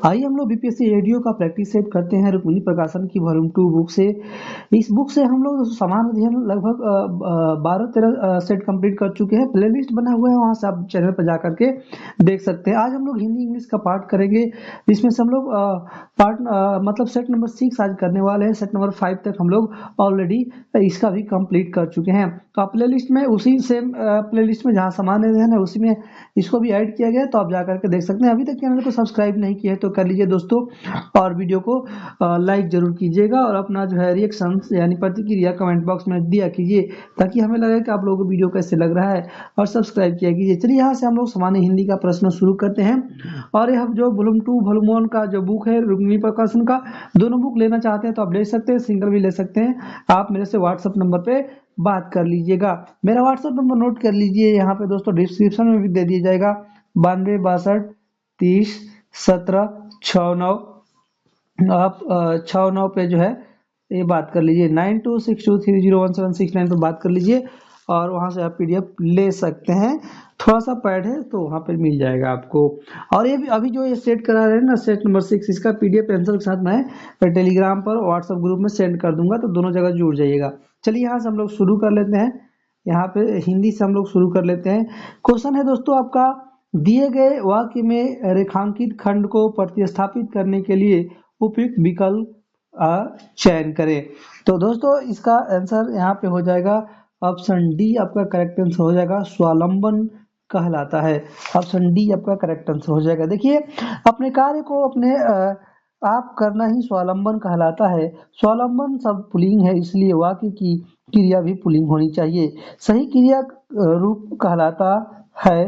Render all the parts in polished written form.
आइए हम लोग बीपीएससी रेडियो का प्रैक्टिस सेट करते हैं रुक्मिणी प्रकाशन की वॉल्यूम 2 बुक से। इस बुक से हम लोग सामान्य अध्ययन लगभग 12-13 सेट कंप्लीट कर चुके हैं। प्लेलिस्ट बना हुआ है, वहां से आप चैनल पर जा करके देख सकते हैं। आज हम लोग हिंदी इंग्लिश का पार्ट करेंगे, जिसमें से हम लोग पार्ट मतलब सेट नंबर 6 आज करने वाले हैं। सेट नंबर 5 तक हम लोग ऑलरेडी इसका भी कंप्लीट कर चुके हैं। तो आप प्लेलिस्ट में उसी सेम प्लेलिस्ट में जहाँ सामान्य अध्ययन है उसी में इसको भी ऐड किया गया है, तो आप जा करके देख सकते हैं। अभी तक चैनल को सब्सक्राइब नहीं किया है तो कर लीजिए दोस्तों, और वीडियो को लाइक जरूर कीजिएगा और अपना जो है रिएक्शन यानी प्रतिक्रिया कमेंट बॉक्स में दिया कीजिए, ताकि हमें लगे कि आप लोगों को वीडियो कैसे लग रहा है, और सब्सक्राइब किया कीजिए। चलिए यहाँ से हम लोग सामान्य हिंदी का प्रश्न शुरू करते हैं। और यह जो वॉल्यूम 2 वॉल्यूम 1 का जो बुक है रुक्मिणी प्रकाशन का, दोनों बुक लेना चाहते हैं तो आप ले सकते हैं, सिंगल भी ले सकते हैं। आप मेरे से व्हाट्सएप नंबर पे बात कर लीजिएगा। मेरा व्हाट्सएप नंबर नोट कर लीजिए, यहाँ पे दोस्तों डिस्क्रिप्शन में भी दे दिया जाएगा। 92 62 30 17 69। आप 69 पे जो है ये बात कर लीजिए, 9262301769 पे बात कर लीजिए, और वहां से आप पीडीएफ ले सकते हैं। थोड़ा सा पैड है तो वहां पर मिल जाएगा आपको। और ये भी अभी जो ये सेट करा रहे हैं ना, सेट नंबर 6, इसका पीडीएफ आंसर के साथ मैं टेलीग्राम पर व्हाट्सएप ग्रुप में सेंड कर दूंगा, तो दोनों जगह जुड़ जाइएगा। चलिए यहाँ से हम लोग शुरू कर लेते हैं। यहाँ पे हिंदी से हम लोग शुरू कर लेते हैं। क्वेश्चन है दोस्तों आपका, दिए गए वाक्य में रेखांकित खंड को प्रतिस्थापित करने के लिए उपयुक्त विकल्प चयन करें। तो दोस्तों इसका आंसर यहाँ पे हो जाएगा ऑप्शन डी, आपका करेक्ट आंसर हो जाएगा, स्वावलंबन कहलाता है। ऑप्शन डी आपका करेक्ट आंसर हो जाएगा। देखिए, अपने कार्य को अपने आप करना ही स्वावलंबन कहलाता है। स्वावलंबन शब्द पुल्लिंग है, इसलिए वाक्य की क्रिया भी पुल्लिंग होनी चाहिए। सही क्रिया रूप कहलाता है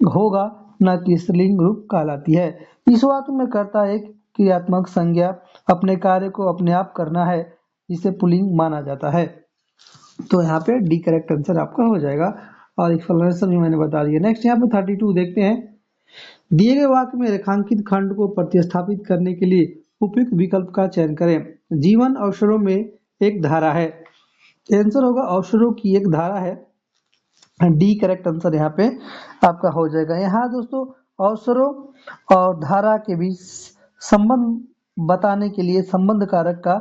होगा, न कि स्त्रीलिंग रूप कहलाती है। इस वाक्य में कर्ता एक क्रियात्मक संज्ञा अपने कार्य को अपने आप करना है, जिसे पुल्लिंग माना जाता है। तो यहाँ पे डी करेक्ट आंसर आपका हो जाएगा, और एक्सप्लेनेशन भी मैंने बता दिया। नेक्स्ट यहाँ पे 32 देखते हैं। दिए गए वाक्य में रेखांकित खंड को प्रतिस्थापित करने के लिए उपयुक्त विकल्प का चयन करें। जीवन अवसरों में एक धारा है। आंसर होगा अवसरों की एक धारा है। डी करेक्ट आंसर यहाँ पे आपका हो जाएगा। यहाँ दोस्तों अवसरों और धारा के बीच संबंध बताने के लिए संबंध कारक का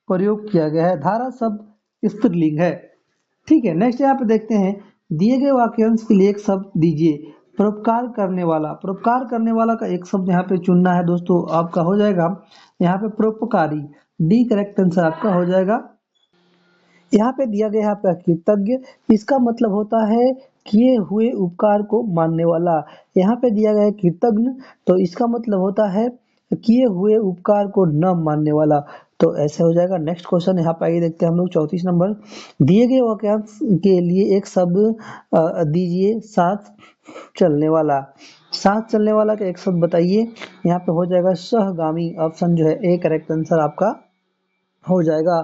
प्रयोग किया गया है। धारा शब्द स्त्रीलिंग है। ठीक है, नेक्स्ट यहाँ पे देखते हैं। दिए गए वाक्यांश के लिए एक शब्द दीजिए। परोपकार करने वाला, परोपकार करने वाला का एक शब्द यहाँ पे चुनना है दोस्तों, आपका हो जाएगा यहाँ पे परोपकारी। डी करेक्ट आंसर आपका हो जाएगा। यहाँ पे दिया गया है आपका कृतज्ञ, इसका मतलब होता है किए हुए उपकार को मानने वाला। यहाँ पे दिया गया है कृतज्ञ, तो इसका मतलब होता है किए हुए उपकार को न मानने वाला। तो ऐसे हो जाएगा। नेक्स्ट क्वेश्चन यहाँ पे आइए देखते हैं हम लोग 34 नंबर। दिए गए वाक्यांश के लिए एक शब्द दीजिए, साथ चलने वाला। साथ चलने वाला का एक शब्द बताइए। यहाँ पे हो जाएगा सहगामी। ऑप्शन जो है ए करेक्ट आंसर आपका हो जाएगा।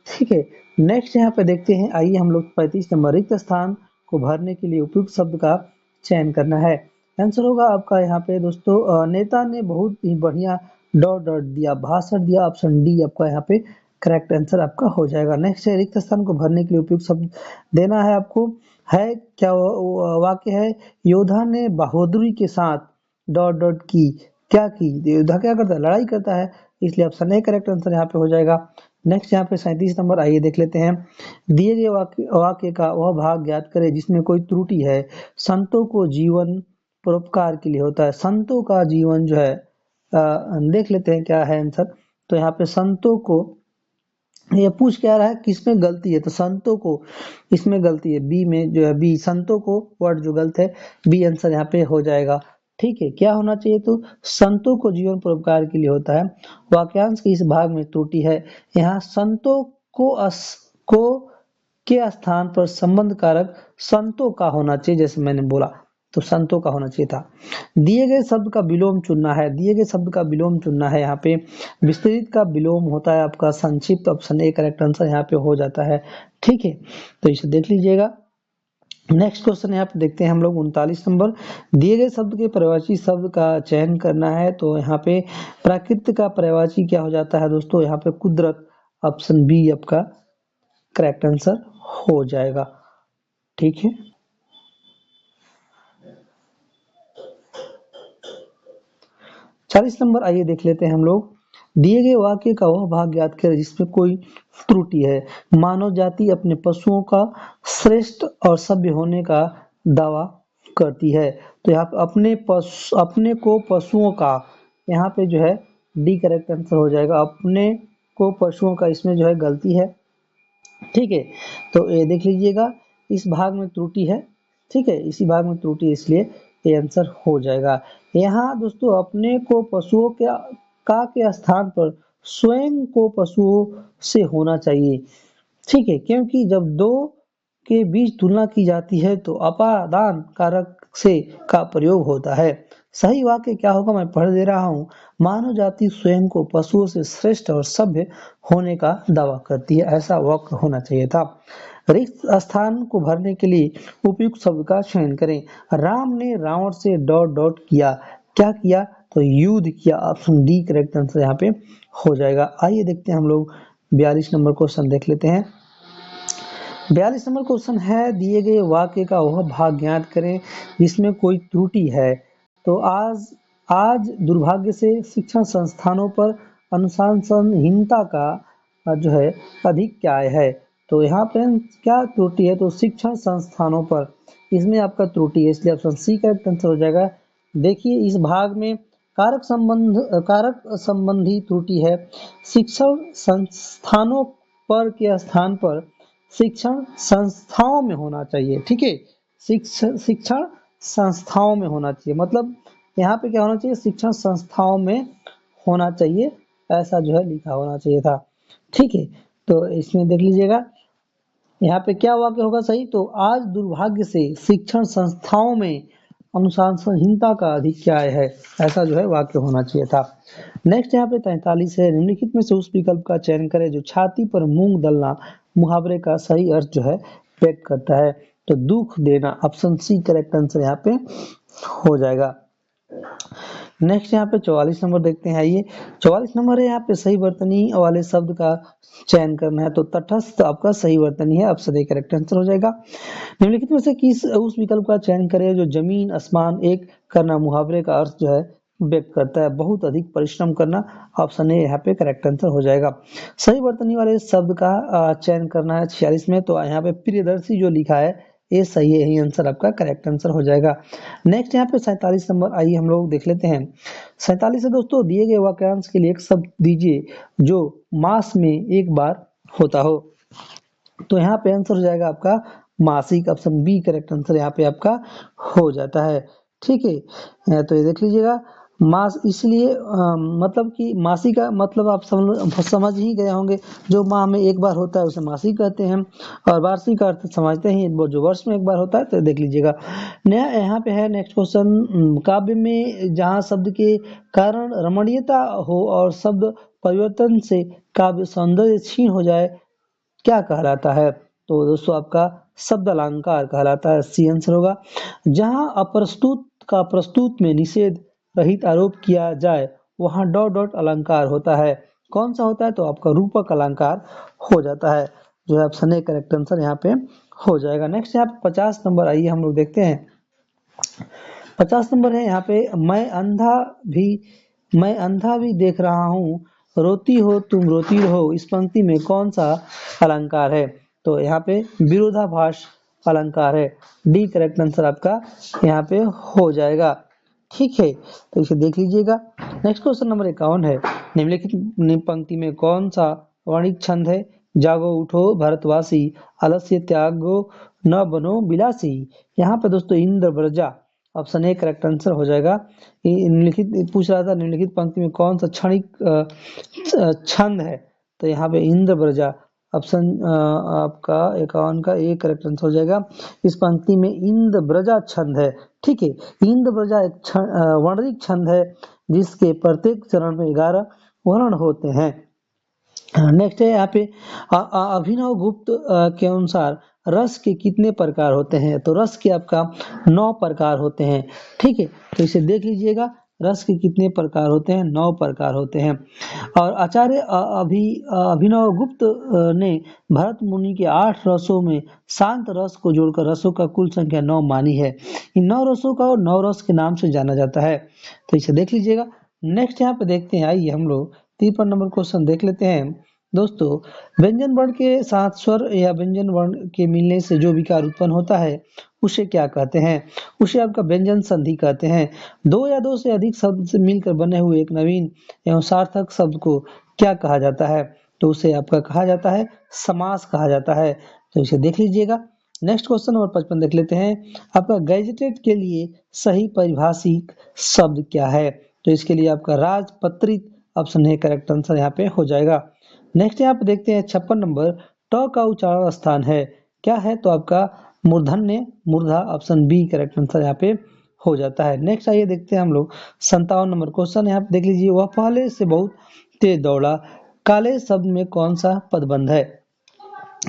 ठीक है, नेक्स्ट यहाँ पे देखते हैं। आइए हम लोग 35 नंबर, रिक्त स्थान को भरने के लिए उपयुक्त शब्द का चयन करना है। आंसर होगा आपका यहाँ पे दोस्तों, नेता ने बहुत ही बढ़िया डॉट डॉट दिया, भाषण दिया। ऑप्शन डी आपका यहाँ पे करेक्ट आंसर आपका हो जाएगा। नेक्स्ट है, रिक्त स्थान को भरने के लिए उपयुक्त शब्द देना है आपको। है क्या वाक्य है, योद्धा ने बहादुरी के साथ डॉट डॉट की, क्या की, योद्धा क्या करता है, लड़ाई करता है, इसलिए ऑप्शन ए करेक्ट आंसर यहाँ पे हो जाएगा। नेक्स्ट यहाँ पे 37 नंबर, आइए देख लेते हैं। दिए गए वाक्य का वह भाग ज्ञात करें जिसमें कोई त्रुटि है। संतों को जीवन परोपकार के लिए होता है। संतों का जीवन जो है देख लेते हैं क्या है आंसर। तो यहाँ पे संतों को ये पूछ क्या रहा है, किसमें गलती है, तो संतों को इसमें गलती है। बी में जो है, बी संतों को वर्ड जो गलत है, बी आंसर यहाँ पे हो जाएगा। ठीक है, क्या होना चाहिए, तो संतों को जीवन परोपकार के लिए होता है। वाक्यांश के इस भाग में त्रुटि है। यहाँ संतों को के स्थान पर संबंध कारक संतों का होना चाहिए, जैसे मैंने बोला, तो संतों का होना चाहिए था। दिए गए शब्द का विलोम चुनना है। दिए गए शब्द का विलोम चुनना है। यहाँ पे विस्तृत का विलोम होता है आपका संक्षिप्त। ऑप्शन ए करेक्ट आंसर यहाँ पे हो जाता है। ठीक है, तो इसे देख लीजिएगा। नेक्स्ट क्वेश्चन यहाँ पे देखते हैं हम लोग 39 नंबर। दिए गए शब्द के पर्यायवाची शब्द का चयन करना है। तो यहाँ पे प्राकृत का पर्यायवाची क्या हो जाता है दोस्तों, यहाँ पे कुदरत। ऑप्शन बी आपका करेक्ट आंसर हो जाएगा। ठीक है, 40 नंबर आइए देख लेते हैं हम लोग। दिए गए वाक्य का वह भाग याद करें जिसमें कोई त्रुटि है। मानव जाति अपने पशुओं का श्रेष्ठ और सभ्य होने का दावा करती है। तो यहाँ पे अपने को पशुओं का, यहाँ पे जो है डी करेक्ट आंसर हो जाएगा। अपने को पशुओं का, इसमें जो है गलती है। ठीक है, तो ये देख लीजिएगा, इस भाग में त्रुटि है। ठीक है, इसी भाग में त्रुटि, इसलिए ये आंसर हो जाएगा। यहाँ दोस्तों अपने को पशुओं के स्थान पर स्वयं को पशुओं से होना चाहिए। ठीक है, क्योंकि जब दो के बीच तुलना की जाती है तो अपादान कारक से का प्रयोग होता है। सही वाक्य क्या होगा, मैं पढ़ दे रहा हूँ। मानव जाति स्वयं को पशुओं से श्रेष्ठ और सभ्य होने का दावा करती है, ऐसा वाक्य होना चाहिए था। रिक्त स्थान को भरने के लिए उपयुक्त शब्द का चयन करें। राम ने रावण से डॉट डॉट किया, क्या किया, तो युद्ध किया। ऑप्शन डी करेक्ट आंसर यहाँ पे हो जाएगा। आइए देखते हैं हम लोग 42 नंबर क्वेश्चन देख लेते हैं। 42 नंबर क्वेश्चन है, दिए गए वाक्य का वह भाग ज्ञात करें जिसमें कोई त्रुटि है। तो आज दुर्भाग्य से शिक्षण संस्थानों पर अनुशासनहीनता का जो है अधिक क्या है। तो यहाँ पे क्या त्रुटि है, तो शिक्षण संस्थानों पर, इसमें आपका त्रुटि है, इसलिए ऑप्शन सी करेक्ट आंसर हो जाएगा। देखिए इस भाग में कारक संबंधी त्रुटि है। शिक्षण संस्थानों पर के स्थान पर शिक्षण संस्थाओं में होना चाहिए। ठीक है, शिक्षण संस्थाओं में होना चाहिए, मतलब यहाँ पे क्या होना चाहिए, शिक्षण संस्थाओं में होना चाहिए, ऐसा जो है लिखा होना चाहिए था। ठीक है, तो इसमें देख लीजिएगा यहाँ पे क्या वाक्य होगा सही, तो आज दुर्भाग्य से शिक्षण संस्थाओं में अनुशासनहीनता का अधिक क्या है, ऐसा जो है वाक्य होना चाहिए था। नेक्स्ट यहाँ पे 43 है, निम्नलिखित में से उस विकल्प का चयन करें जो छाती पर मूंग दलना मुहावरे का सही अर्थ जो है व्यक्त करता है। तो दुख देना, ऑप्शन सी करेक्ट आंसर यहाँ पे हो जाएगा। नेक्स्ट यहाँ पे 44 नंबर देखते हैं। आइए 44 नंबर है, यहाँ पे सही वर्तनी वाले शब्द का चयन करना है। तो तटस्थ आपका सही वर्तनी है, ऑप्शन ए करेक्ट आंसर हो जाएगा। निम्नलिखित में से किस उस विकल्प का चयन करें जो जमीन आसमान एक करना मुहावरे का अर्थ जो है व्यक्त करता है। बहुत अधिक परिश्रम करना, ऑप्शन ए यहाँ पे करेक्ट आंसर हो जाएगा। सही वर्तनी वाले शब्द का चयन करना है 46 में, तो यहाँ पे प्रियदर्शी जो लिखा है ये सही है, यही आंसर आपका करेक्ट आंसर हो जाएगा। नेक्स्ट यहाँ पे 47 नंबर, आइए हम लोग देख लेते हैं। 47 है दोस्तों, दिए गए वाक्यांश के लिए एक शब्द दीजिए जो मास में एक बार होता हो। तो यहाँ पे आंसर हो जाएगा आपका मासिक, ऑप्शन बी करेक्ट आंसर यहाँ पे आपका हो जाता है। ठीक है, तो ये देख लीजिएगा मास, इसलिए मतलब कि मासिक का मतलब आप समझ ही गए होंगे, जो माह में एक बार होता है उसे मासिक कहते हैं, और वार्षिक का अर्थ समझते हैं वो जो वर्ष में एक बार होता है। तो देख लीजिएगा नया यहाँ पे है नेक्स्ट क्वेश्चन, काव्य में जहाँ शब्द के कारण रमणीयता हो और शब्द परिवर्तन से काव्य सौंदर्य क्षीण हो जाए, क्या कहलाता है। तो दोस्तों आपका शब्द अलंकार कहलाता है, सी आंसर होगा। जहां अप्रस्तुत का प्रस्तुत में निषेध रहित आरोप किया जाए वहां डॉट डॉट अलंकार होता है, कौन सा होता है, तो आपका रूपक अलंकार हो जाता है, जो है ऑप्शन ए करेक्ट आंसर यहाँ पे हो जाएगा। नेक्स्ट यहाँ पे 50 नंबर, आइए हम लोग देखते हैं। 50 नंबर है यहाँ पे, मैं अंधा भी देख रहा हूँ, रोती हो तुम रोती रहो, इस पंक्ति में कौन सा अलंकार है। तो यहाँ पे विरोधाभास अलंकार है, डी करेक्ट आंसर आपका यहाँ पे हो जाएगा। ठीक है, तो इसे देख लीजिएगा। नेक्स्ट क्वेश्चन नंबर 51 है, निम्नलिखित पंक्ति में कौन सा वर्णिक छंद है। जागो उठो भरतवासी, आलस्य त्यागो न बनो बिलासी। यहाँ पे दोस्तों Indra ब्रजा, option A correct answer हो जाएगा। निम्नलिखित पूछ रहा था, निम्नलिखित पंक्ति में कौन सा क्षणिक छंद है। तो यहाँ पे इंद्र ब्रजा, ऑप्शन आपका 51 का ए करेक्ट आंसर हो जाएगा। इस पंक्ति में इंद्र ब्रजा छंद है। ठीक है, इंद्र ब्रजा एक वर्णिक छंद है जिसके प्रत्येक चरण में 11 वर्ण होते हैं। नेक्स्ट है यहाँ पे अभिनव गुप्त के अनुसार रस के कितने प्रकार होते हैं। तो रस के आपका 9 प्रकार होते हैं। ठीक है, तो इसे देख लीजिएगा, रस के कितने प्रकार होते हैं, 9 प्रकार होते हैं। और आचार्य अभिनव गुप्त ने भरत मुनि के 8 रसों में शांत रस को जोड़कर रसों का कुल संख्या 9 मानी है। इन 9 रसों का 9 रस के नाम से जाना जाता है। तो इसे देख लीजिएगा, नेक्स्ट यहाँ पे देखते हैं, आइए हम लोग 53 नंबर क्वेश्चन देख लेते हैं। दोस्तों, व्यंजन वर्ण के साथ स्वर या व्यंजन वर्ण के मिलने से जो विकार उत्पन्न होता है उसे क्या कहते हैं? उसे आपका व्यंजन संधि कहते हैं। दो या दो से अधिक शब्द से मिलकर बने हुए एक नवीन एवं सार्थक शब्द को क्या कहा जाता है? तो उसे आपका कहा जाता है समास कहा जाता है। तो इसे देख लीजिएगा। नेक्स्ट क्वेश्चन नंबर 55 देख लेते हैं। आपका गैजेटेड के लिए सही परिभाषिक शब्द क्या है? तो इसके लिए आपका राजपत्रित ऑप्शन है करेक्ट आंसर यहाँ पे हो जाएगा। नेक्स्ट यहाँ पे देखते हैं 56 नंबर, ट का उच्चारण स्थान है क्या है? तो आपका मूर्धन्य मूर्धा ऑप्शन बी करेक्ट आंसर यहाँ पे हो जाता है। नेक्स्ट आइए देखते हैं हम लोग 57 नंबर क्वेश्चन यहाँ पे देख लीजिए। वह पहले से बहुत तेज दौड़ा, काले शब्द में कौन सा पदबंध है?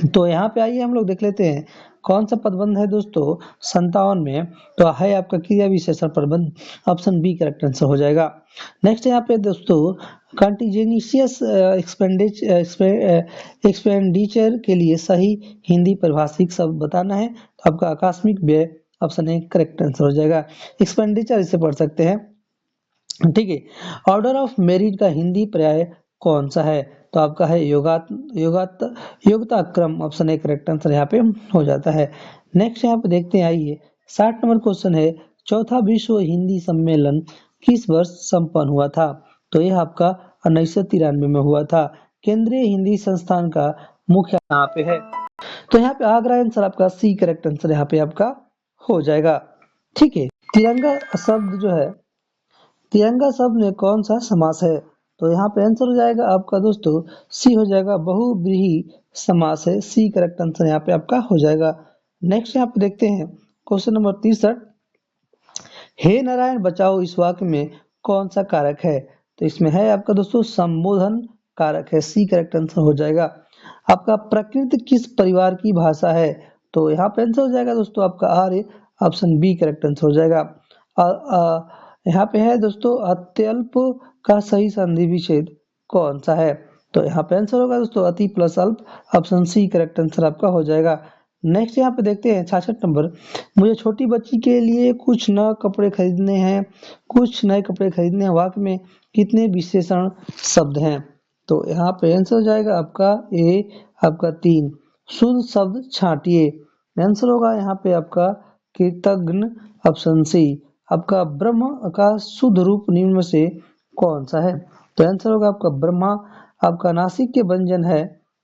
तो यहाँ पे आइए हम लोग देख लेते हैं कौन सा पदबंध है दोस्तों 57 में। तो है आपका क्रिया विशेषण पदबंध, ऑप्शन बी करेक्ट आंसर हो जाएगा। नेक्स्ट यहाँ पे दोस्तों कंटीजेनियस एक्सपेंडिचर के लिए सही हिंदी परिभाषिक शब्द बताना है। तो आपका आकस्मिक व्यय ऑप्शन ए करेक्ट आंसर हो जाएगा। एक्सपेंडिचर इसे पढ़ सकते हैं, ठीक है। ऑर्डर ऑफ मेरिट का हिंदी पर्याय कौन सा है? तो आपका है योग्यता क्रम, ऑप्शन ए करेक्ट आंसर यहाँ पे हो जाता है। नेक्स्ट यहाँ पे देखते हैं, आइए 60 नंबर क्वेश्चन है। चौथा विश्व हिंदी सम्मेलन किस वर्ष संपन्न हुआ था? तो यह आपका 1993 में हुआ था। केंद्रीय हिंदी संस्थान का मुख्य यहाँ पे है। तो यहाँ पे आगरा आंसर आपका सी करेक्ट आंसर यहाँ पे आपका हो जाएगा, ठीक है। तिरंगा शब्द जो है, तिरंगा शब्द में कौन सा समास है? तो यहाँ पे आंसर हो जाएगा आपका दोस्तों सी हो जाएगा, बहुव्रीहि समास है। सी करेक्ट आंसर यहाँ पे आपका हो जाएगा। नेक्स्ट यहाँ पे देखते हैं क्वेश्चन नंबर 63, हे नारायण बचाओ इस वाक्य में कौन सा कारक है? तो इसमें है आपका दोस्तों संबोधन कारक है। सी करेक्ट आंसर हो जाएगा। आपका प्रकृति किस परिवार की भाषा है? तो यहाँ पे आंसर हो जाएगा दोस्तों आपका आर्य, ऑप्शन बी करेक्ट आंसर हो जाएगा। यहाँ पे है दोस्तों अत्यल्प का सही संधि विच्छेद कौन सा है? तो यहाँ पे आंसर होगा दोस्तों अति प्लस अल्प, ऑप्शन सी करेक्ट आंसर आपका हो जाएगा। नेक्स्ट यहाँ पे देखते हैं 66 नंबर, मुझे छोटी बच्ची के लिए कुछ नए कपड़े खरीदने हैं, कुछ नए कपड़े खरीदने हैं वाक्य में कितने विशेषण शब्द हैं? तो यहाँ पे आंसर हो जाएगा आपका ए, आपका 3। शुद्ध शब्द छांटिए, आंसर होगा यहाँ पे आपका कृतघ्न, ऑप्शन सी। आपका ब्रह्म का शुद्ध रूप निम्न में से कौन सा है? तो आंसर होगा आपका ब्रह्मा। आपका नासिक के व्यंजन है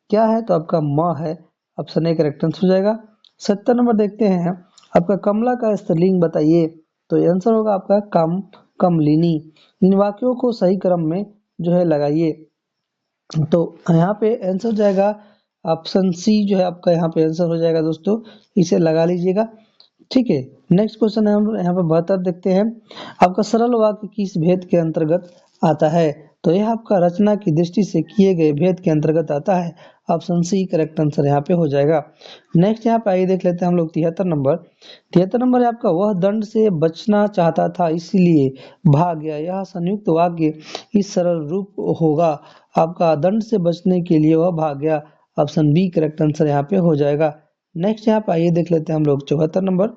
क्या है? तो आपका म है, ऑप्शन ए करेक्ट आंसर हो जाएगा। 70 नंबर देखते हैं, आपका कमला का स्त्रीलिंग बताइए। तो आंसर होगा आपका कम, कमलिनी। इन वाक्यों को सही क्रम में जो है लगाइए। तो यहाँ पे आंसर हो जाएगा ऑप्शन सी जो है आपका यहाँ पे आंसर हो जाएगा दोस्तों, इसे लगा लीजिएगा, ठीक है। नेक्स्ट क्वेश्चन है हम यहाँ पे 72 देखते हैं, आपका सरल वाक्य किस भेद के अंतर्गत आता है? तो यह आपका रचना की दृष्टि से किए गए भेद के अंतर्गत आता है, ऑप्शन सी करेक्ट आंसर यहाँ पे हो जाएगा। नेक्स्ट यहाँ पे आइए देख लेते हैं हम लोग 73 नंबर। 73 नंबर है आपका, वह दंड से बचना चाहता था इसलिए भाग गया। यह संयुक्त वाक्य इस सरल रूप होगा, आपका दंड से बचने के लिए वह भाग गया, ऑप्शन बी करेक्ट आंसर यहाँ पे हो जाएगा। नेक्स्ट यहाँ पे आइए देख लेते हैं हम लोग 74 नंबर।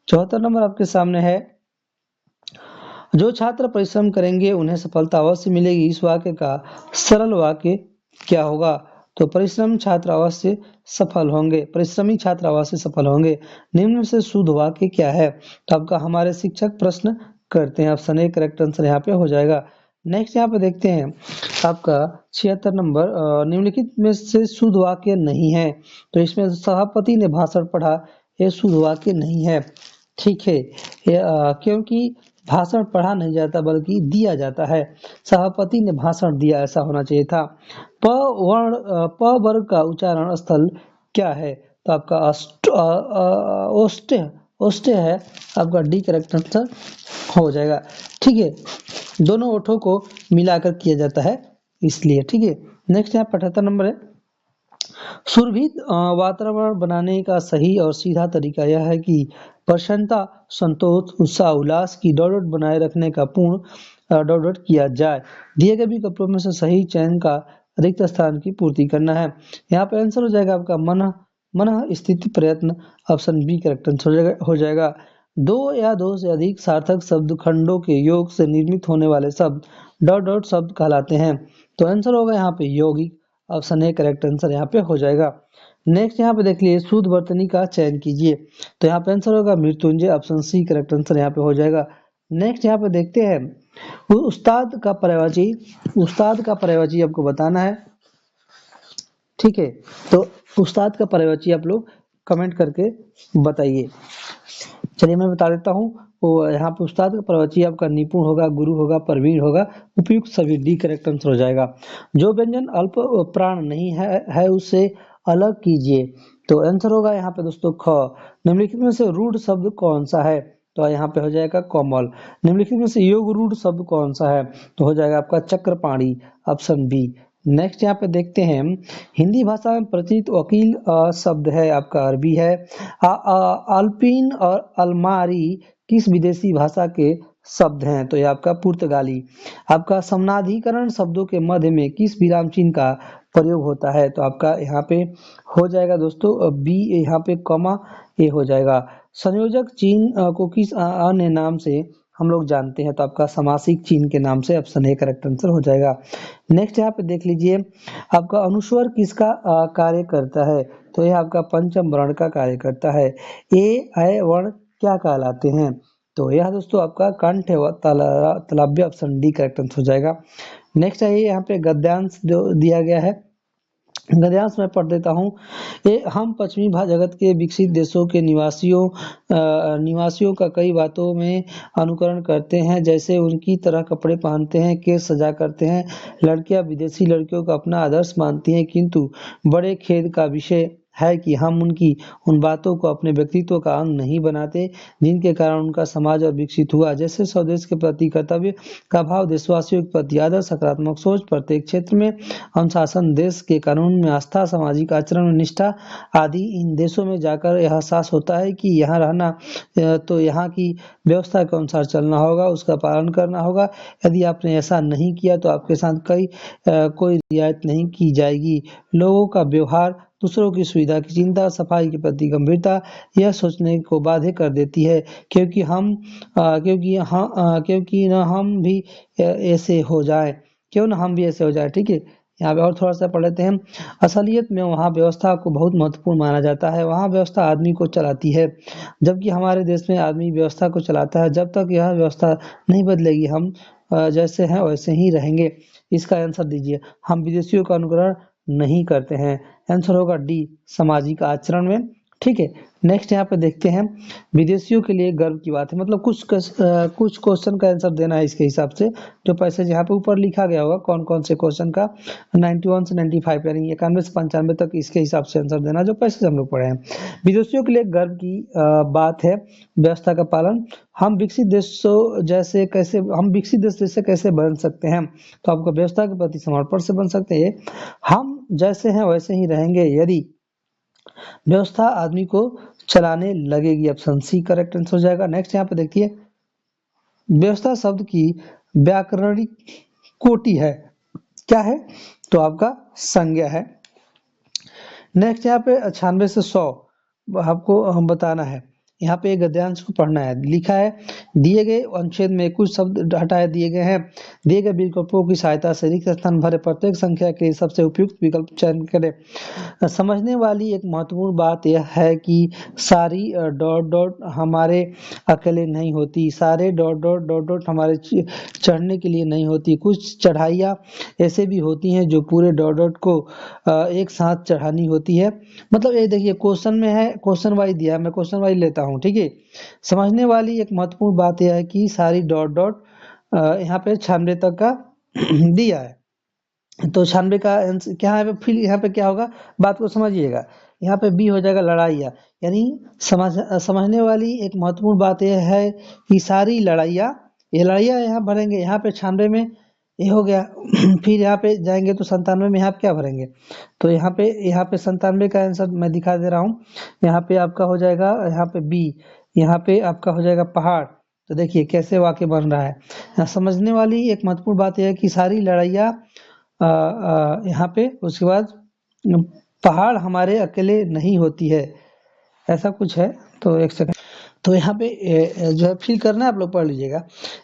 74 नंबर आपके सामने है, जो छात्र परिश्रम करेंगे उन्हें सफलता अवश्य मिलेगी। इस वाक्य का सरल वाक्य क्या होगा? तो परिश्रम छात्र अवश्य सफल होंगे, परिश्रमी छात्र अवश्य सफल होंगे। निम्न में से शुद्ध वाक्य क्या है? तो आपका हमारे शिक्षक प्रश्न करते हैं, ऑप्शन ए करेक्ट आंसर यहाँ पे हो जाएगा। नेक्स्ट यहाँ पे देखते हैं आपका 76 नंबर, निम्नलिखित में से शुद्ध वाक्य नहीं है। तो इसमें सभापति ने भाषण पढ़ा, ये शुद्ध वाक्य नहीं है, ठीक है। क्योंकि भाषण पढ़ा नहीं जाता बल्कि दिया जाता है, सभापति ने भाषण दिया ऐसा होना चाहिए था। प वर्ग का उच्चारण स्थल क्या है? तो आपका ओष्ठ्य है, आपका डी करेक्ट आंसर हो जाएगा, ठीक है। दोनों ओठों को मिलाकर किया जाता है इसलिए, ठीक है। नेक्स्ट यहाँ 75 नंबर है, सुरभित वातावरण बनाने का सही और सीधा तरीका यह है कि प्रसन्नता, संतोष, उत्साह, उल्लास की दौड़ बनाए रखने का पूर्ण दौड़ किया जाए। दिए गए भी कपड़ों में से सही चयन का रिक्त स्थान की पूर्ति करना है। यहाँ पे आंसर हो जाएगा आपका मन स्थिति प्रयत्न, ऑप्शन बी करेक्ट आंसर हो जाएगा। दो या दो से अधिक सार्थक शब्द खंडों के योग से निर्मित होने वाले शब्द डॉट डॉट शब्द कहलाते हैं। तो आंसर होगा यहाँ पे यौगिक, ऑप्शन ए करेक्ट आंसर यहाँ पे हो जाएगा। नेक्स्ट यहाँ पे देख लिए शुद्ध वर्तनी का चयन कीजिए। तो यहाँ पे आंसर होगा मृत्युंजय, ऑप्शन सी करेक्ट आंसर यहाँ पे हो जाएगा। नेक्स्ट यहाँ पे देखते हैं उस्ताद का पर्यायवाची, उस्ताद का पर्यायवाची आपको बताना है, ठीक है। तो उस्ताद का पर्यायवाची आप लोग कमेंट करके बताइए। चलिए मैं बता देता हूँ, वो यहाँ पे उस्ताद का पर्यायवाची आपका निपुण होगा, गुरु होगा, प्रवीण होगा, उपयुक्त सभी डी करेक्ट आंसर हो जाएगा। जो व्यंजन अल्प प्राण नहीं है उसे अलग कीजिए। तो आंसर होगा यहाँ पे दोस्तों ख। निम्नलिखित में से रूढ़ शब्द कौन सा है? तो यहाँ पे हो जाएगा कोमल। निम्नलिखित में से योग रूढ़ शब्द कौन सा है? तो हो जाएगा आपका चक्रपाणी, ऑप्शन बी। नेक्स्ट यहाँ पे देखते हैं हिंदी भाषा में प्रचलित वकील शब्द है आपका अरबी है। अल्पिन और अलमारी किस विदेशी भाषा के शब्द हैं? तो ये आपका पुर्तगाली। आपका समनाधिकरण शब्दों के मध्य में किस विराम चिन्ह का प्रयोग होता है? तो आपका यहाँ पे हो जाएगा दोस्तों बी, यहाँ पे कॉमा ए हो जाएगा। संयोजक चिन्ह को किस अन्य नाम से हम लोग जानते हैं? तो आपका समासिक चिन्ह के नाम से, ऑप्शन ए करेक्ट आंसर हो जाएगा। नेक्स्ट यहाँ पे देख लीजिए आपका अनुस्वर किसका कार्य करता है? तो यह आपका पंचम वर्ण का कार्य करता है। ए ऐ वर्ण क्या कहलाते हैं? तो यह दोस्तों आपका कंठ व तालव्य, ऑप्शन डी करेक्ट आंसर हो जाएगा। नेक्स्ट है यहाँ पे गद्यांश जो दिया गया है, गद्यांश में पढ़ देता हूँ। ये हम पश्चिमी जगत के विकसित देशों के निवासियों का कई बातों में अनुकरण करते हैं, जैसे उनकी तरह कपड़े पहनते हैं, केस सजा करते हैं। लड़कियां विदेशी लड़कियों को अपना आदर्श मानती हैं, किंतु बड़े खेद का विषय है कि हम उनकी उन बातों को अपने व्यक्तित्व का अंग नहीं बनाते जिनके कारण उनका समाज और विकसित हुआ। जैसे स्वदेश के प्रति कर्तव्य का भाव, देशवासियों के प्रति आदर, सकारात्मक सोच, प्रत्येक क्षेत्र में अनुशासन, देश के कानून में आस्था, सामाजिक आचरण में निष्ठा आदि। इन देशों में जाकर यह एहसास होता है कि यहाँ रहना तो यहाँ की व्यवस्था के अनुसार चलना होगा, उसका पालन करना होगा। यदि आपने ऐसा नहीं किया तो आपके साथ कोई रियायत नहीं की जाएगी। लोगों का व्यवहार, दूसरों की सुविधा की चिंता, सफाई के प्रति गंभीरता यह सोचने को बाध्य कर देती है क्योंकि न हम भी ऐसे हो जाए, क्यों ना हम भी ऐसे हो जाए। ठीक है, यहाँ पे और थोड़ा सा पढ़ लेते हैं। असलियत में वहाँ व्यवस्था को बहुत महत्वपूर्ण माना जाता है, वहाँ व्यवस्था आदमी को चलाती है, जबकि हमारे देश में आदमी व्यवस्था को चलाता है। जब तक यह व्यवस्था नहीं बदलेगी हम जैसे हैं वैसे ही रहेंगे। इसका आंसर दीजिए। हम विदेशियों का अनुकरण नहीं करते हैं। आंसर होगा डी, सामाजिक आचरण में। ठीक है, नेक्स्ट यहाँ पे देखते हैं विदेशियों के लिए गर्व की बात है, मतलब कुछ क्वेश्चन का आंसर देना है इसके हिसाब से। जो पैसेज यहाँ पे ऊपर लिखा गया होगा कौन कौन से क्वेश्चन का, 91 से 95 यानी 91 से 95 तक इसके हिसाब से आंसर देना, जो पैसेज हम लोग पढ़े हैं। विदेशियों के लिए गर्व की बात है व्यवस्था का पालन। हम विकसित देश जैसे कैसे बन सकते हैं? तो आपको व्यवस्था के प्रति समर्पण से बन सकते हैं। हम जैसे हैं वैसे ही रहेंगे यदि व्यवस्था आदमी को चलाने लगेगी, ऑप्शन सी करेक्ट आंसर हो जाएगा। नेक्स्ट यहाँ पे देखिए व्यवस्था शब्द की व्याकरणिक कोटि है, क्या है? तो आपका संज्ञा है। नेक्स्ट यहाँ पे 96 से 100 आपको हम बताना है। यहाँ पे गद्यांश को पढ़ना है। लिखा है दिए गए अनुच्छेद में कुछ शब्द हटाए दिए गए हैं, दिए गए विकल्पों की सहायता से रिक्त स्थान भरे, प्रत्येक संख्या के सबसे उपयुक्त विकल्प चयन करें। समझने वाली एक महत्वपूर्ण बात यह है कि सारी डॉट डॉट हमारे अकेले नहीं होती, सारे डॉट डॉट डॉट डॉट हमारे चढ़ने के लिए नहीं होती। कुछ चढ़ाइयाँ ऐसे भी होती हैं जो पूरे डॉट डॉट को एक साथ चढ़ानी होती है। मतलब ये देखिए क्वेश्चन में है, क्वेश्चन वाइज दिया है, मैं क्वेश्चन वाइज लेता हूँ। ठीक है, समझने वाली एक महत्वपूर्ण बात यह है कि सारी डॉट डॉट यहाँ पे 96 तक का दिया है। तो 96 का आंसर क्या है? फिर यहाँ पे क्या होगा, बात को समझिएगा। यहाँ पे बी हो जाएगा लड़ाइया, यानी समझने वाली एक महत्वपूर्ण बात यह है कि सारी लड़ाइया, ये लड़ाइया यहाँ भरेंगे। यहाँ पे 96 में ये हो गया फिर यहाँ पे जाएंगे तो 97 में यहाँ पे क्या भरेंगे? तो यहाँ पे 97 का आंसर मैं दिखा दे रहा हूँ। यहाँ पे आपका हो जाएगा यहाँ पे बी, यहाँ पे आपका हो जाएगा पहाड़। तो देखिए कैसे वाक्य बन रहा है। समझने वाली एक महत्वपूर्ण बात यह है कि सारी लड़ाइया यहाँ पे, उसके बाद पहाड़ हमारे अकेले नहीं होती है, ऐसा कुछ है। तो एक सेकंड, तो यहाँ पे जो है फिल करना है, आप लोग पढ़ लीजिएगा।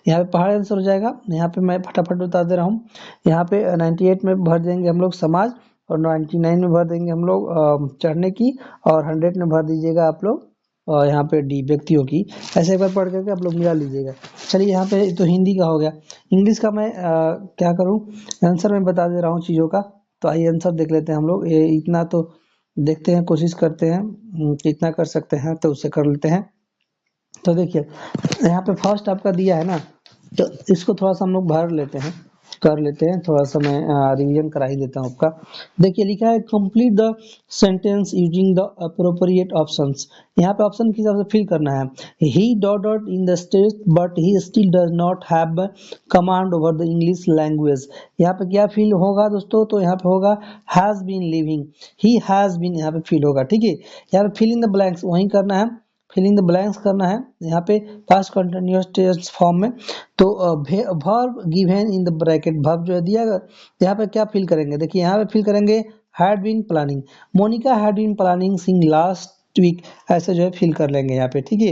यहाँ पे पहाड़ आंसर हो जाएगा। यहाँ पे मैं फटाफट बता दे रहा हूँ। यहाँ पे 98 में भर देंगे हम लोग समाज, और 99 में भर देंगे हम लोग चढ़ने की, और 100 में भर दीजिएगा आप लोग यहाँ पे डी व्यक्तियों की। ऐसे एक बार पढ़ करके आप लोग मिला लीजिएगा। चलिए, यहाँ पे तो हिंदी का हो गया। इंग्लिश का मैं क्या करूँ, आंसर मैं बता दे रहा हूँ चीज़ों का। तो आइए आंसर देख लेते हैं हम लोग। ये इतना तो देखते हैं, कोशिश करते हैं कि इतना कर सकते हैं तो उससे कर लेते हैं। तो देखिए, यहाँ पे फर्स्ट आपका दिया है ना, तो इसको थोड़ा सा हम लोग भर लेते हैं, कर लेते हैं। थोड़ा सा मैं रिवीजन करा ही देता हूँ आपका। देखिए लिखा है complete the sentence using the appropriate options. यहाँ पे ऑप्शन के हिसाब से फिल करना है। He dot dot in the state but he still does not have command over the English language. यहाँ पे क्या फिल होगा दोस्तों, तो यहाँ पे होगा has been living, he has been यहाँ पे फिल होगा। ठीक है, यहाँ पे फिल इन द ब्लैंक्स वही करना है, फिलिंग द ब्लैंक्स करना है यहाँ पे पास्ट कंटिन्यूअस टेंस फॉर्म में। तो verb given in the bracket, verb जो है दिया गया, यहाँ पे क्या फिल करेंगे, देखिए यहाँ पे फिल करेंगे had been planning, Monica had been planning since last week, ऐसे जो है फिल कर लेंगे यहाँ पे। ठीक है,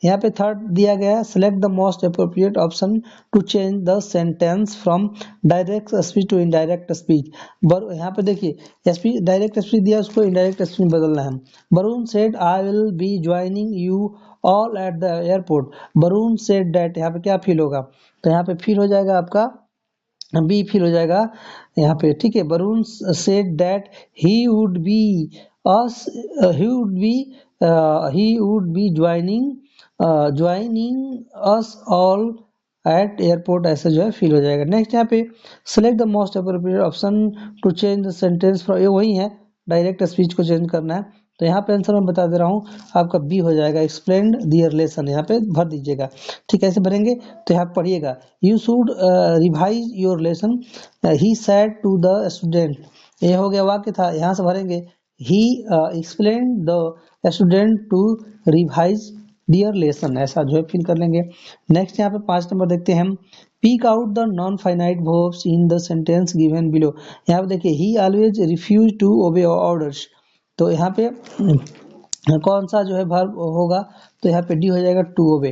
यहाँ पे थर्ड दिया गया है select the most appropriate option to change the sentence from direct speech to indirect speech. यहाँ पे देखिए स्पीच, डायरेक्ट स्पीच दिया, उसको इनडायरेक्ट स्पीच में बदलना है। Varun said I will be joining you all at the airport, Varun said that, यहाँ पे क्या फील होगा, तो यहाँ पे फील हो जाएगा आपका बी फील हो जाएगा यहाँ पे। ठीक है, Varun said that he would be us, he would be he would be joining us all at airport, ऐसे जो है फील हो जाएगा। नेक्स्ट यहाँ पे select the most appropriate option to change the sentence from, ये वही है, डायरेक्ट स्पीच को चेंज करना है। तो यहाँ पे आंसर मैं बता दे रहा हूँ, आपका बी हो जाएगा एक्सप्लेन दियर लेसन, यहाँ पे भर दीजिएगा। ठीक है, ऐसे भरेंगे तो यहाँ पढ़िएगा you should revise your lesson, he said to the student, ये हो गया वाक्य था। यहाँ से भरेंगे he explain the student to revise their lesson, ऐसा जो है फिल कर लेंगे। नेक्स्ट यहाँ पे 5 नंबर देखते हैं हम, pick out the non finite verbs in the sentence given below. यहाँ पे देखिए he always refuse to obey orders, तो यहाँ पे कौन सा जो है वर्ब होगा, तो यहाँ पे डी हो जाएगा टू ओबे,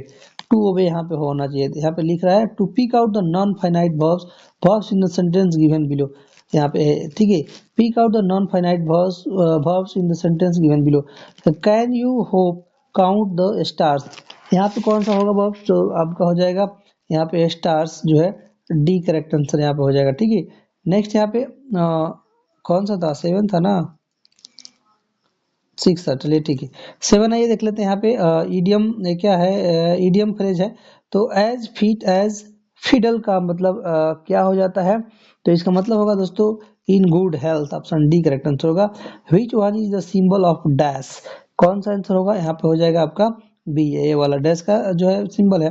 टू ओबे यहाँ पे होना चाहिए। यहाँ पे लिख रहा है to pick out the non finite verbs, verbs in the sentence given below, यहाँ पे ठीक है, pick out the non finite verbs, verbs in the sentence given below. Can you hope count the stars, यहाँ पे कौन सा होगा verb, तो आपका हो जाएगा यहाँ पे स्टार्स जो है डी करेक्ट आंसर यहाँ पे हो जाएगा। ठीक है, नेक्स्ट यहाँ पे कौन सा था, 7 था ना, 6 था, चलिए ठीक है। 7 आइए देख लेते हैं। यहाँ पे ईडियम क्या है, ईडियम फ्रेज है। तो एज फिट एज फिडल का मतलब क्या हो जाता है, तो इसका मतलब होगा दोस्तों in good health, option D correct answer होगा। Which one is the symbol of dash, कौन सा आंसर होगा, यहाँ पे हो जाएगा आपका बी, ए वाला डैश का जो है सिंबल है।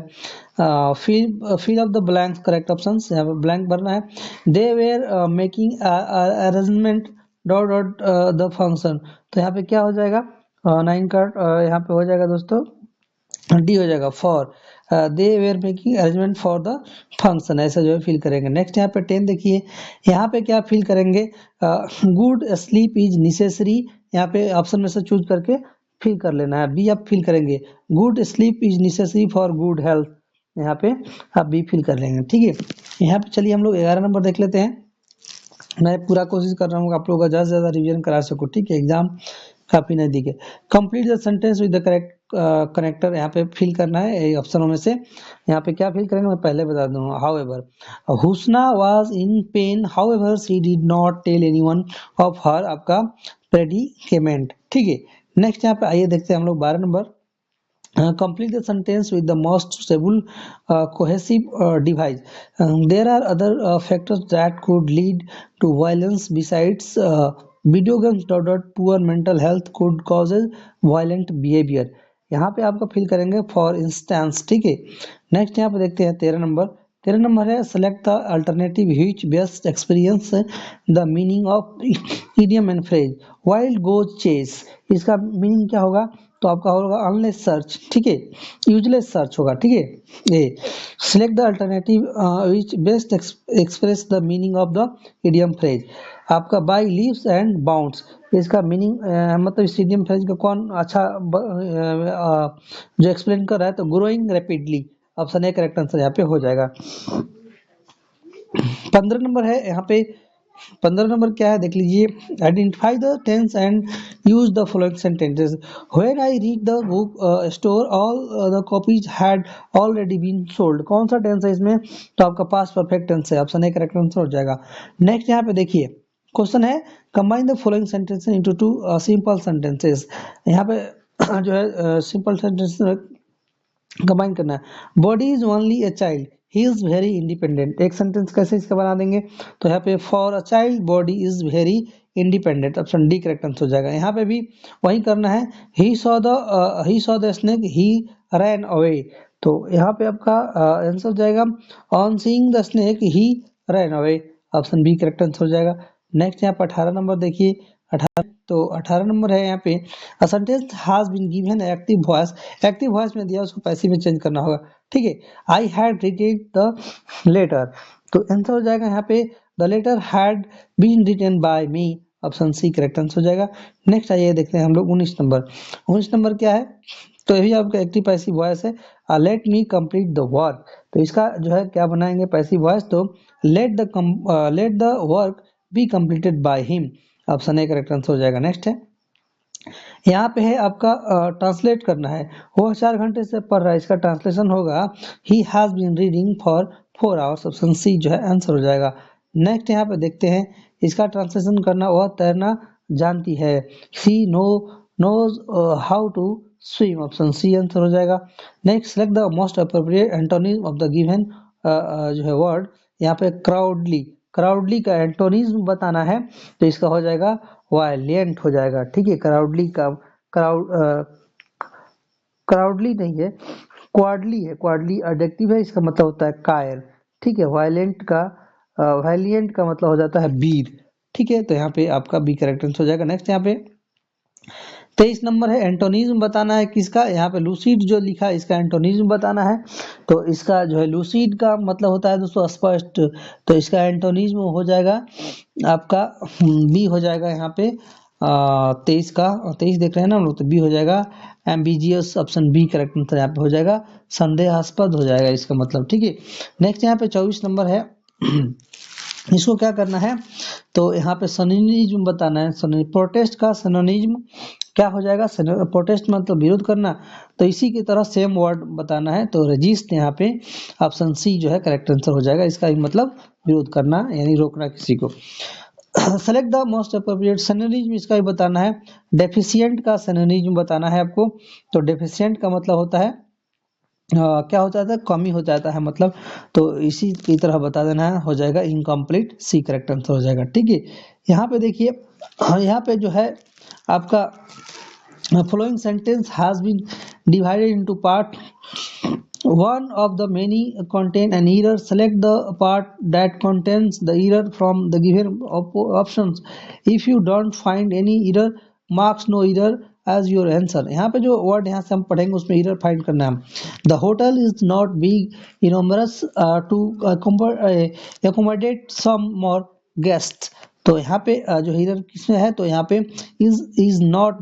Fill of the blanks correct option, यहाँ पे ब्लैंक भरना है। They were making arrangement dot dot the function, तो यहाँ पे क्या हो जाएगा 9 का यहाँ पे हो जाएगा दोस्तों डी हो जाएगा for, they were making arrangement for the function, ऐसा जो है फिल करेंगे। नेक्स्ट यहाँ पे 10 देखिए, यहाँ पे क्या फिल करेंगे, गुड स्लीप इज नेसेसरी, यहाँ पे ऑप्शन में से चूज करके फिल कर लेना है। बी आप फिल करेंगे good sleep is necessary for good health, यहाँ पे आप बी फिल कर लेंगे। ठीक है, यहाँ पे चलिए हम लोग 11 नंबर देख लेते हैं। मैं पूरा कोशिश कर रहा हूँ आप लोगों का ज़्यादा से ज़्यादा रिवीजन करा सकूँ। ठीक है, एग्जाम काफी नजदीक है। Complete the sentence with the correct connector, यहाँ पे फिल करना है ऑप्शनों में से। यहाँ पे क्या फिल करेंगे मैं पहले बता दूंगा। However Husna was in pain, however she did not tell anyone of her, आपका प्रेडिकेमेंट। ठीक है, नेक्स्ट यहाँ पे आइए देखते हैं हम लोग 12 number. Complete the sentence with the most suitable cohesive device. There are other factors that could lead to violence besides video games. Poor mental health could cause violent behavior. यहाँ पे आपका फिल करेंगे फॉर इंस्टेंस। ठीक है, next यहाँ पे देखते हैं 13 नंबर है select the alternative which best experience the meaning of idiom and phrase. Wild goose chase, इसका मीनिंग क्या होगा, तो आपका होगा अनलेस सर्च। ठीक है, यूजलेस सर्च होगा। ठीक है, a select the alternative which best express the meaning of the idiom phrase. आपका बाई लीव्स एंड बाउंड्स, इसका मीनिंग मतलब स्टेडियम फ्रेज का कौन अच्छा जो एक्सप्लेन कर रहा है, तो growing rapidly, option A correct answer यहाँ पे हो जाएगा। 15 नंबर है यहाँ पे, 15 नंबर क्या है देख लीजिए, identify the tense and use the following sentences. When I read the book store all the copies had already been sold, कौन सा टेंस है इसमें, तो आपका पास्ट परफेक्ट टेंस है, ऑप्शन ए करेक्ट आंसर हो जाएगा। नेक्स्ट यहाँ पे देखिए क्वेश्चन है, combine the following sentences into two simple sentences. यहाँ पे जो है सिंपल सेंटेंस कंबाइन करना है। Body is only a child, he is very independent, एक सेंटेंस कैसे इसका बना देंगे, तो यहाँ पे for a child body is very independent, option D correct answer हो जाएगा। यहाँ पे भी वही करना है, he saw the snake he ran away, तो यहाँ पे आपका आंसर हो जाएगा on seeing the snake he ran away, option B correct answer हो जाएगा। नेक्स्ट यहाँ पे 18 नंबर देखिए, 18 तो 18 नंबर है यहाँ पे, a sentence has been given active voice, active voice में दिया उसको पैसिव में चेंज करना होगा, ठीक है। I had written the letter, तो आंसर हो जाएगा यहाँ पे the letter had been written by me, option C correct answer हो जाएगा। नेक्स्ट आइए देखते हैं हम लोग 19 नंबर, 19 नंबर क्या है, तो यही आपका एक्टिव पैसिव वॉइस है, let me complete the work, तो इसका जो है क्या बनाएंगे पैसिव वॉइस, तो let the work be completed by him, option A correct answer हो जाएगा। नेक्स्ट है यहाँ पे है आपका ट्रांसलेट करना है, वो 4 घंटे से पढ़ रहा है, इसका ट्रांसलेशन होगा he has been reading for 4 hours, option C जो है आंसर हो जाएगा। नेक्स्ट यहाँ पे देखते हैं, इसका ट्रांसलेशन करना, वह तैरना जानती है, she knows how to swim, option C answer हो जाएगा। Next select the most appropriate antonym of the given जो है वर्ड, यहाँ पे क्राउडली का एंटोनिज्म बताना है, तो इसका हो जाएगा वायलेंट हो जाएगा, ठीक है। क्राउडली का क्राउडली नहीं है, क्वाडली है, क्वाडली एडजेक्टिव है, इसका मतलब होता है कायर, ठीक है। वायलेंट का मतलब हो जाता है वीर, ठीक है, तो यहाँ पे आपका बी करेक्ट आंसर हो जाएगा। नेक्स्ट यहाँ पे 23 नंबर है, एंटोनिज्म बताना है किसका, यहाँ पे लूसिड जो लिखा है इसका एंटोनिज्म बताना है, तो इसका जो है लूसिड का मतलब होता है दोस्तों स्पष्ट, तो इसका एंटोनिज्म हो जाएगा आपका बी हो जाएगा यहाँ पे 23 का 23 देख रहे हैं ना हम लोग, तो बी हो जाएगा ambiguous, option B correct answer यहाँ पे हो जाएगा, संदेहास्पद हो जाएगा इसका मतलब, ठीक है। नेक्स्ट यहाँ पे 24 नंबर है, इसको क्या करना है, तो यहाँ पे सिनोनिज्म बताना है, प्रोटेस्ट का सिनोनिज्म क्या हो जाएगा, प्रोटेस्ट मतलब विरोध करना, तो इसी की तरह सेम वर्ड बताना है, तो रेजिस्ट यहाँ पे ऑप्शन सी जो है करेक्ट आंसर हो जाएगा, इसका मतलब विरोध करना यानी रोकना किसी को। सेलेक्ट द मोस्ट अप्रोप्रिएट सिनोनिज्म, इसका भी बताना है। डेफिशिएंट का सिनोनिज्म बताना है आपको, तो डेफिशिएंट का मतलब होता है क्या हो जाता है, कमी हो जाता है मतलब, तो इसी की तरह बता देना है, हो जाएगा इनकम्प्लीट, सी करेक्ट आंसर हो जाएगा, ठीक है। यहाँ पे देखिए, यहाँ पे जो है आपका following sentence has been divided into part, one of the many contain an error, select the part that contains the error from the given options, if you don't find any error marks no error as your answer। यहाँ पे जो word यहाँ से हम पढ़ेंगे उसमें error find करना है। The hotel is not big enormous to accommodate some more guests, तो यहाँ पे जो एरर किसमें है, तो यहाँ पे इज नॉट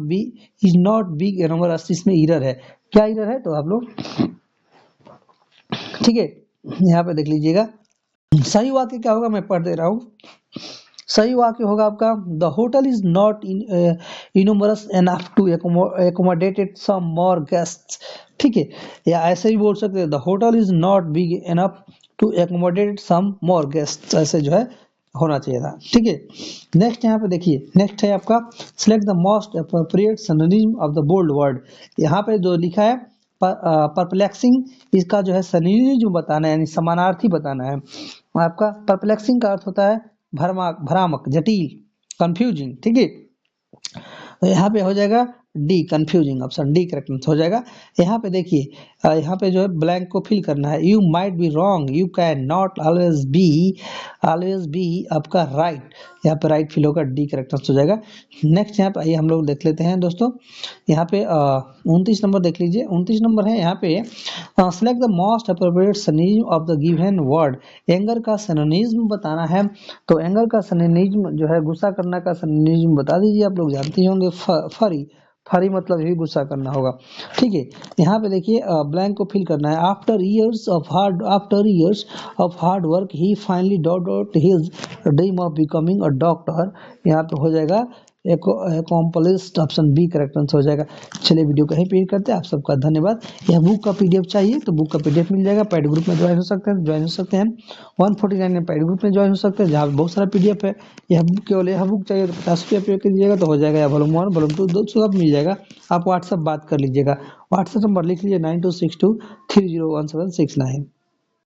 बिग एनोमरस, इसमें एरर है, क्या एरर है, तो आप लोग ठीक है यहाँ पे देख लीजिएगा। सही वाक्य क्या होगा, मैं पढ़ दे रहा हूँ, सही वाक्य होगा आपका the hotel is not enormous enough to accommodated some more guests, ठीक है, या ऐसे भी बोल सकते हैं the hotel is not big enough to accommodate some more guests, ऐसे जो है होना चाहिए था, ठीक है। नेक्स्ट यहाँ पे देखिए, नेक्स्ट है आपका select the most appropriate synonym of the bold word, यहाँ पे जो लिखा है परप्लेक्सिंग, इसका जो है सिनोनिम बताना है यानी समानार्थी बताना है। आपका परप्लेक्सिंग का अर्थ होता है भ्रामक, जटिल, कंफ्यूजिंग, ठीक है। तो यहाँ पे हो जाएगा D confusing, option D correct answer हो जाएगा। यहाँ पे देखिए यहाँ पे जो है ब्लैंक को फिल करना है। You might be wrong, you can not always be आपका राइट, यहाँ पे राइट फिल होगा, डी करेक्ट आंसर हो जाएगा। नेक्स्ट यहाँ पे आइए हम लोग देख लेते हैं दोस्तों, यहाँ पे 29 नंबर देख लीजिए। 29 नंबर है यहाँ पे select the most appropriate synonym of the given word. Anger का सिनोनिम बताना है, तो एंगर का सिनोनिम जो है गुस्सा करना का सिनोनिम बता दीजिए। आप लोग जानते ही होंगे फरी, फरी मतलब यही गुस्सा करना होगा। ठीक है, यहाँ पे देखिए ब्लैंक को फिल करना है। After years of hard work he finally dot his dream of becoming a doctor, यहाँ पे हो जाएगा accomplished, option B correct answer हो जाएगा। चलिए वीडियो कहीं पे करते हैं, आप सबका धन्यवाद। यह बुक का पीडीएफ चाहिए तो बुक का पीडीएफ मिल जाएगा, पेड ग्रुप में ज्वाइन हो सकते हैं, 149 में पेड ग्रुप में ज्वाइन हो सकते हैं जहाँ पे बहुत सारा पीडीएफ है। यह बुक केवल यह बुक चाहिए तो 50 रुपया पे कर दीजिएगा तो हो जाएगा, या वॉल्यूम 1 वॉल्यूम 2 दो सब मिल जाएगा। आप व्हाट्सअप बात कर लीजिएगा, व्हाट्सअप नंबर लिख लीजिए 9262301769।